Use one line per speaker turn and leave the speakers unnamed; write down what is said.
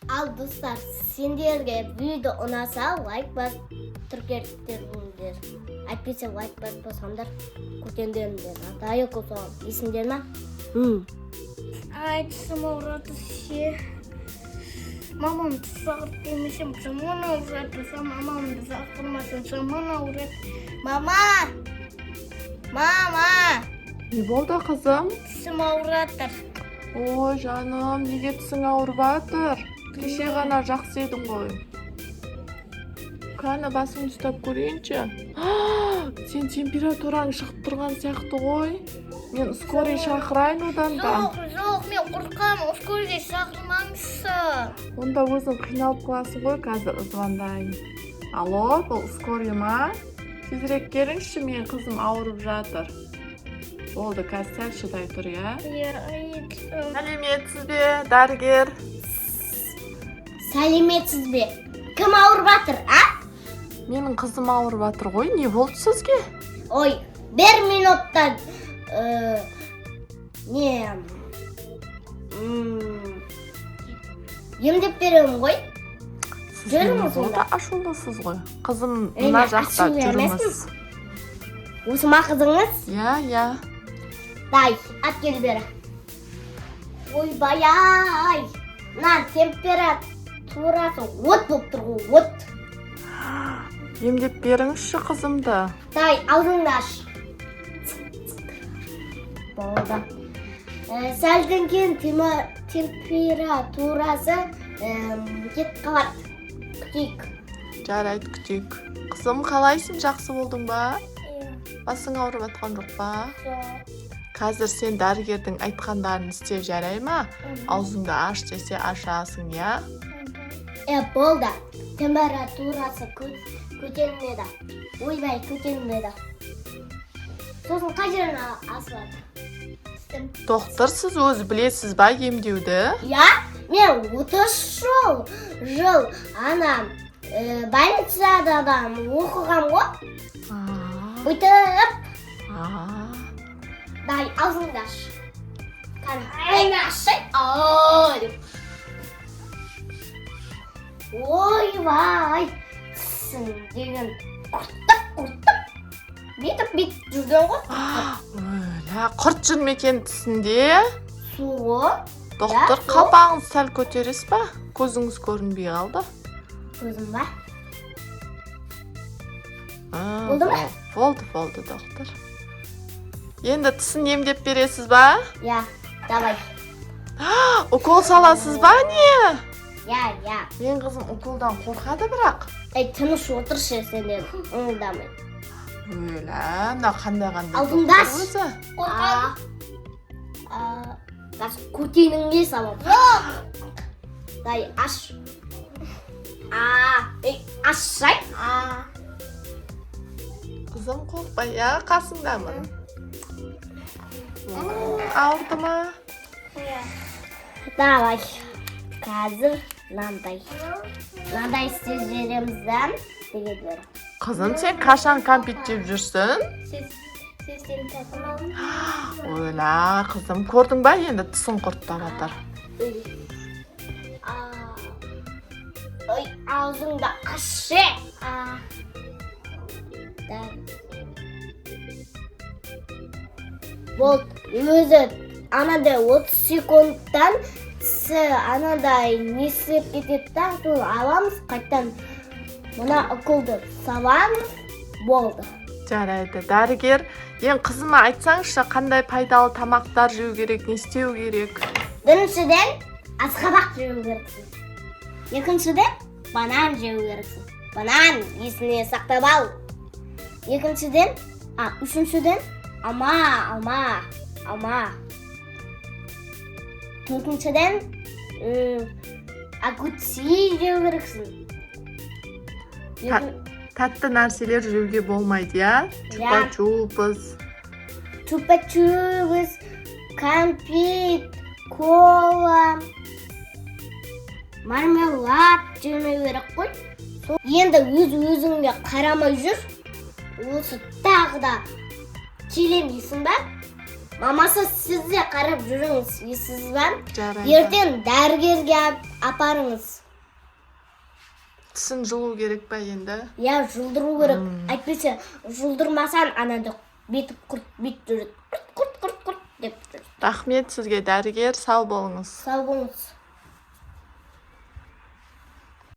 Ал достар, сендерге видео ұнаса лайк басып кетіңдер. Әйтпесе лайк баспасаңдар көтендеріңдер. Атайы қосам. Есіңдер ме?
Айтсам ауырады ше. Мамам сағыр демесем, жаман ауырады. Мамамды сақтырмасам, жаман ауырады. Мама!
Не болды қызым?
Тісім ауыратыр.
Ой жаным, неге тісің ауырып жатыр? Кеше ғана жақсы едің ғой. Қане басыңды ұстап көрейінші. Сен температураң шығып тұрған сияқты ғой. Мен скорый шақырайын одан да.
Жоқ, мен қорқамын. Скорый шақырмаңызшы.
Онда өзің қиналып қаласың ғой, қазір звондайын. Алло, бұл скорый ма? Тезірек келіңізші, мен қызым ауырып жатыр. Болды, қазір сәл шыдай тұр, я? Сәлеметсіз бе, дәрігер?
Сәлеметсіз бе? Кім ауырып жатыр, а?
Менің қызым ауырып жатыр ғой, не болды сізге?
Ой, бір минутта емдеп беремін ғой. Жүріңіз
онда. Ашулысыз ғой. Қызым мына жақта жүріңіз.
Осы ма қызыңыз?
Я.
Дай, ат кел бері. Ой, бай-ай. Мына температурасы от болып тұр ғой, от.
Емдеп беріңізші қызымды.
Дай, аузыңды аш. Болды. Сәлден кейін температурасы кетіп қалады. Күтейік.
Жарайды, күтейік. Қызым, қалайсың, жақсы болдың ба? Басың ауырып жатқан жоқ па? Қазір сен дәрігердің айтқандарын істеп жарай ма? Аузыңды аш десе ашасың, я?
Болды. Температурасы көтерілмеді. Ойбай, көтерілмеді. Сосын қай жерін асылады?
Доктор, сіз өзі білесіз ба емдеуді?
Я? Мен 30 жыл больницадан оқығам ғой. Өйтіп. Дай, аузыңды аш. Қане, ашай. Ойбай, тісің деген құрттып. Бүйтіп жүрген ғой.
Өлә, құрт жүрме екен тісінде?
Суы.
Доктор, қабағыңыз сәл көтересіз ба? Көзіңіз көрінбей қалды.
Көзім ба?
Болды ма? Болды, доктор. Енді тісін емдеп бересіз ба?
Я, давай.
Укол саласыз ба, не?
Я.
Мен қызым уколдан қорқады бірақ.
Тыныш отыршы сенден, ұңылдамай.
Өлә, мына қандай
алдыңда
өзі.
Қазір көтеніңге салам. Дай, аш. Ашай.
Қызым қорқпай, я, қасыңдамын. Ауырды ма?
Давай. Қазір мынандай істеп жерімізден деген бері.
Қызым, сен қашан кәмпит жеп жүрсің?
Сен татымадың?
Өлә, қызым, көрдің ба, енді тісін құрттап жатыр.
Ой, аузыңды ашы. Болды, өзі анандай 30 секундтан тісі анандай несіп кететтен сол аламыз, қайттан мына уколды саламыз, болды.
Жарайды, дәрігер, ең қызыма айтсаңызшы, қандай пайдалы тамақтар жеу керек, не істеу керек?
Біріншіден асқабақ жеу керексің. Екіншіден банан жеу керексің. Банан есіне сақтап ал. Үшіншіден алма. Төртіншіден огурцы жеу керексің.
Тәтті нәрселер жеуге болмайды, я? Чупа-чупс.
Чупа-чупс, кәмпит, кола, мармелад жемеу керек қой. Енді өзіңге қарамай жүр. Осы тағы да келем дейсің ба? Мамасы сіз де қарап жүріңіз, есіз ба?
Жарайды.
Ертең дәрігерге апарыңыз.
Тісін жылу керек па енді?
Я, жұлдыру керек. Әйтпесе, жұлдырмасан анада беті құрт жүреді. Құрт деп жүреді.
Рахмет сізге, дәрігер, сау болыңыз.
Сау болыңыз.